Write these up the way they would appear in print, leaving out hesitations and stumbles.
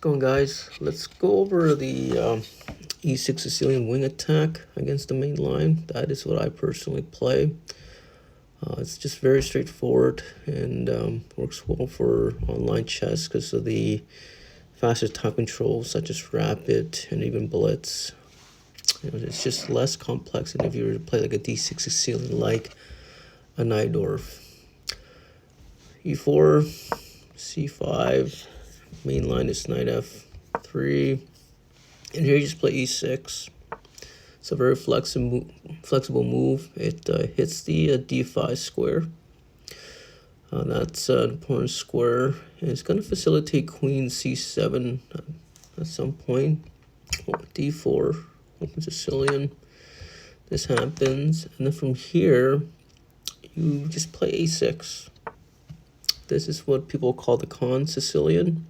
going, guys? Let's go over the e6 Sicilian wing attack against the main line. That is what I personally play. It's just very straightforward and works well for online chess because of the faster time controls such as rapid and even blitz. It's just less complex than if you were to play like a d6 Sicilian, like a Najdorf. e4, c5, main line is knight f3, and here you just play e6. It's a very flexible move. It hits the d5 square. That's an important square, and it's going to facilitate queen c7 at some point. d4, open Sicilian. This happens, and then from here, you just play a6. This is what people call the con Sicilian.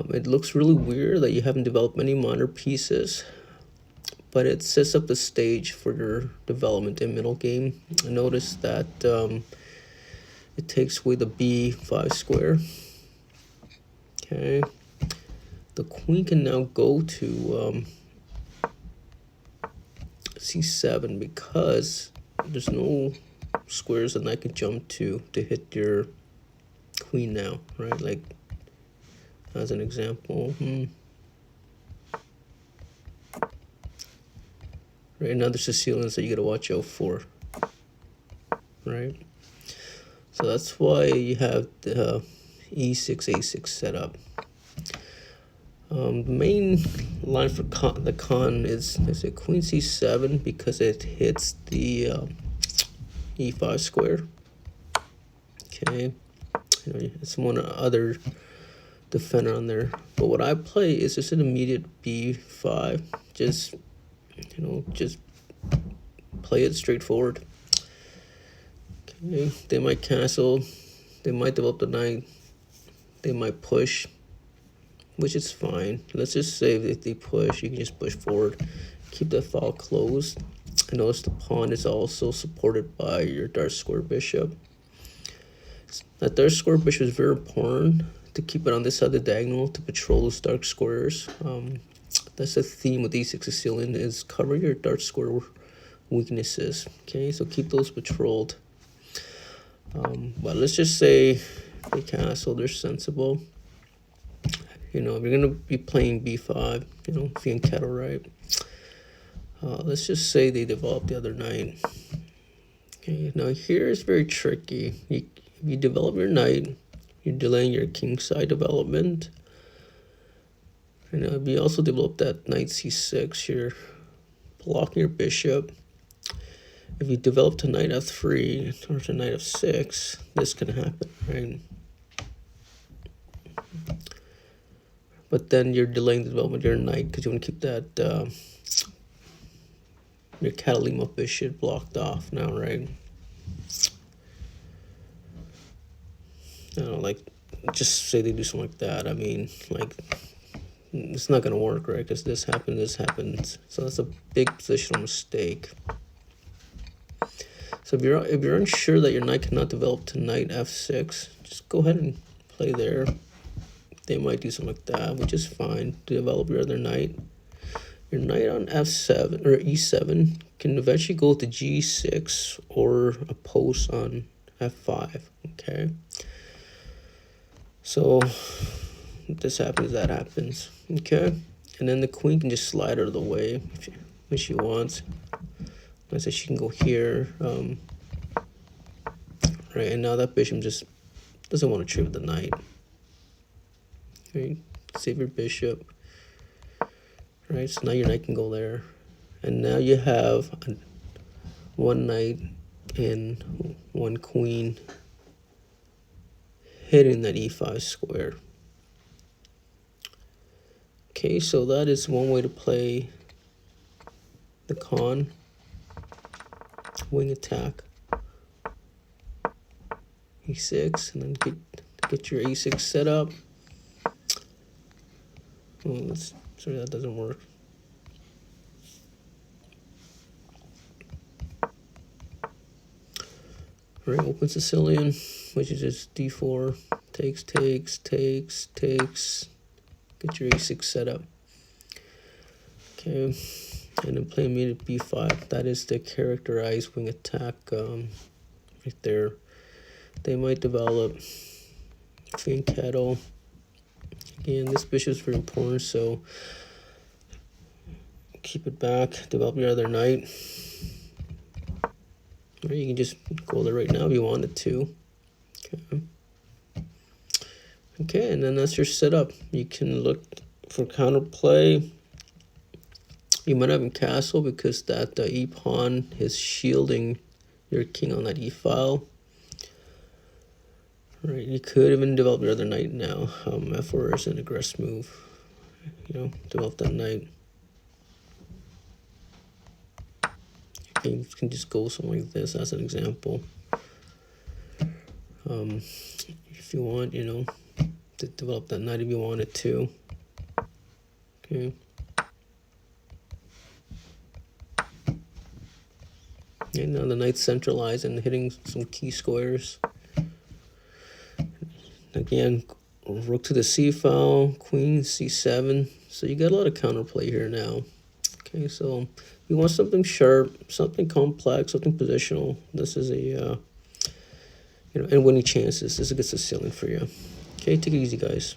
It looks really weird that you haven't developed many minor pieces, but it sets up the stage for your development in middle game. I noticed that it takes away the b5 square. Okay, the queen can now go to c7 because there's no squares that I can jump to hit your queen now, right? Like, as an example, right, another Sicilians that you gotta watch out for, right? So that's why you have the e6 a6 set up. The main line for the con is a queen c7 because it hits the e5 square. Okay, it's one other defender on there, but what I play is just an immediate b5. Just play it straightforward. Okay, they might castle, they might develop the knight, they might push, which is fine. Let's just say if they push, you can just push forward, keep the file closed. And notice the pawn is also supported by your dark square bishop. That dark square bishop is very important to keep it on this side of the diagonal to patrol those dark squares. That's the theme with e6 Sicilian, is cover your dark square weaknesses. Okay, so keep those patrolled. But let's just say they castle, they're sensible. If you're gonna be playing b5, if you can kettle right. Let's just say they develop the other knight. Okay, now here is very tricky. If you develop your knight, you're delaying your kingside development. And if you also develop that knight c6, you're blocking your bishop. If you develop to knight f3 or to knight f6, this can happen, right? But then you're delaying the development of your knight because you want to keep that your Catalina bishop blocked off now, right? Like, just say they do something like that. I mean, like, it's not gonna work, right? Because this happens. So that's a big positional mistake. So if you're unsure that your knight cannot develop to knight f6, just go ahead and play there. They might do something like that, which is fine to develop your other knight. Your knight on f7 or e7 can eventually go to g6 or a post on f5. Okay. So this happens, that happens. Okay, and then the queen can just slide out of the way when she wants. I said she can go here, right? And now that bishop just doesn't want to trade with the knight. Okay, save your bishop. Right, so now your knight can go there, and now you have one knight and one queen hitting that e5 square. Okay, so that is one way to play the con wing attack. e6, and then get your a6 set up. Oh, sorry, that doesn't work. Right, open Sicilian, which is just d4, takes, Get your e6 set up. Okay, and then play immediate b5. That is the characterized wing attack right there. They might develop fianchetto. Again, this bishop is very important, so keep it back. Develop your other knight. Or you can just go there right now if you wanted to. Okay. Okay, and then that's your setup. You can look for counterplay. You might have a castle because that e pawn is shielding your king on that e file. Right, you could even develop your other knight now. F4 is an aggressive move. You know, develop that knight. You can just go something like this as an example. If you want, you know, to develop that knight if you wanted to. Okay. And now the knight's centralized and hitting some key squares. Again, rook to the c file, queen c7. So you got a lot of counterplay here now. Okay, so you want something sharp, something complex, something positional. This is a you know, and winning chances. This is a good Sicilian for you. Okay, take it easy, guys.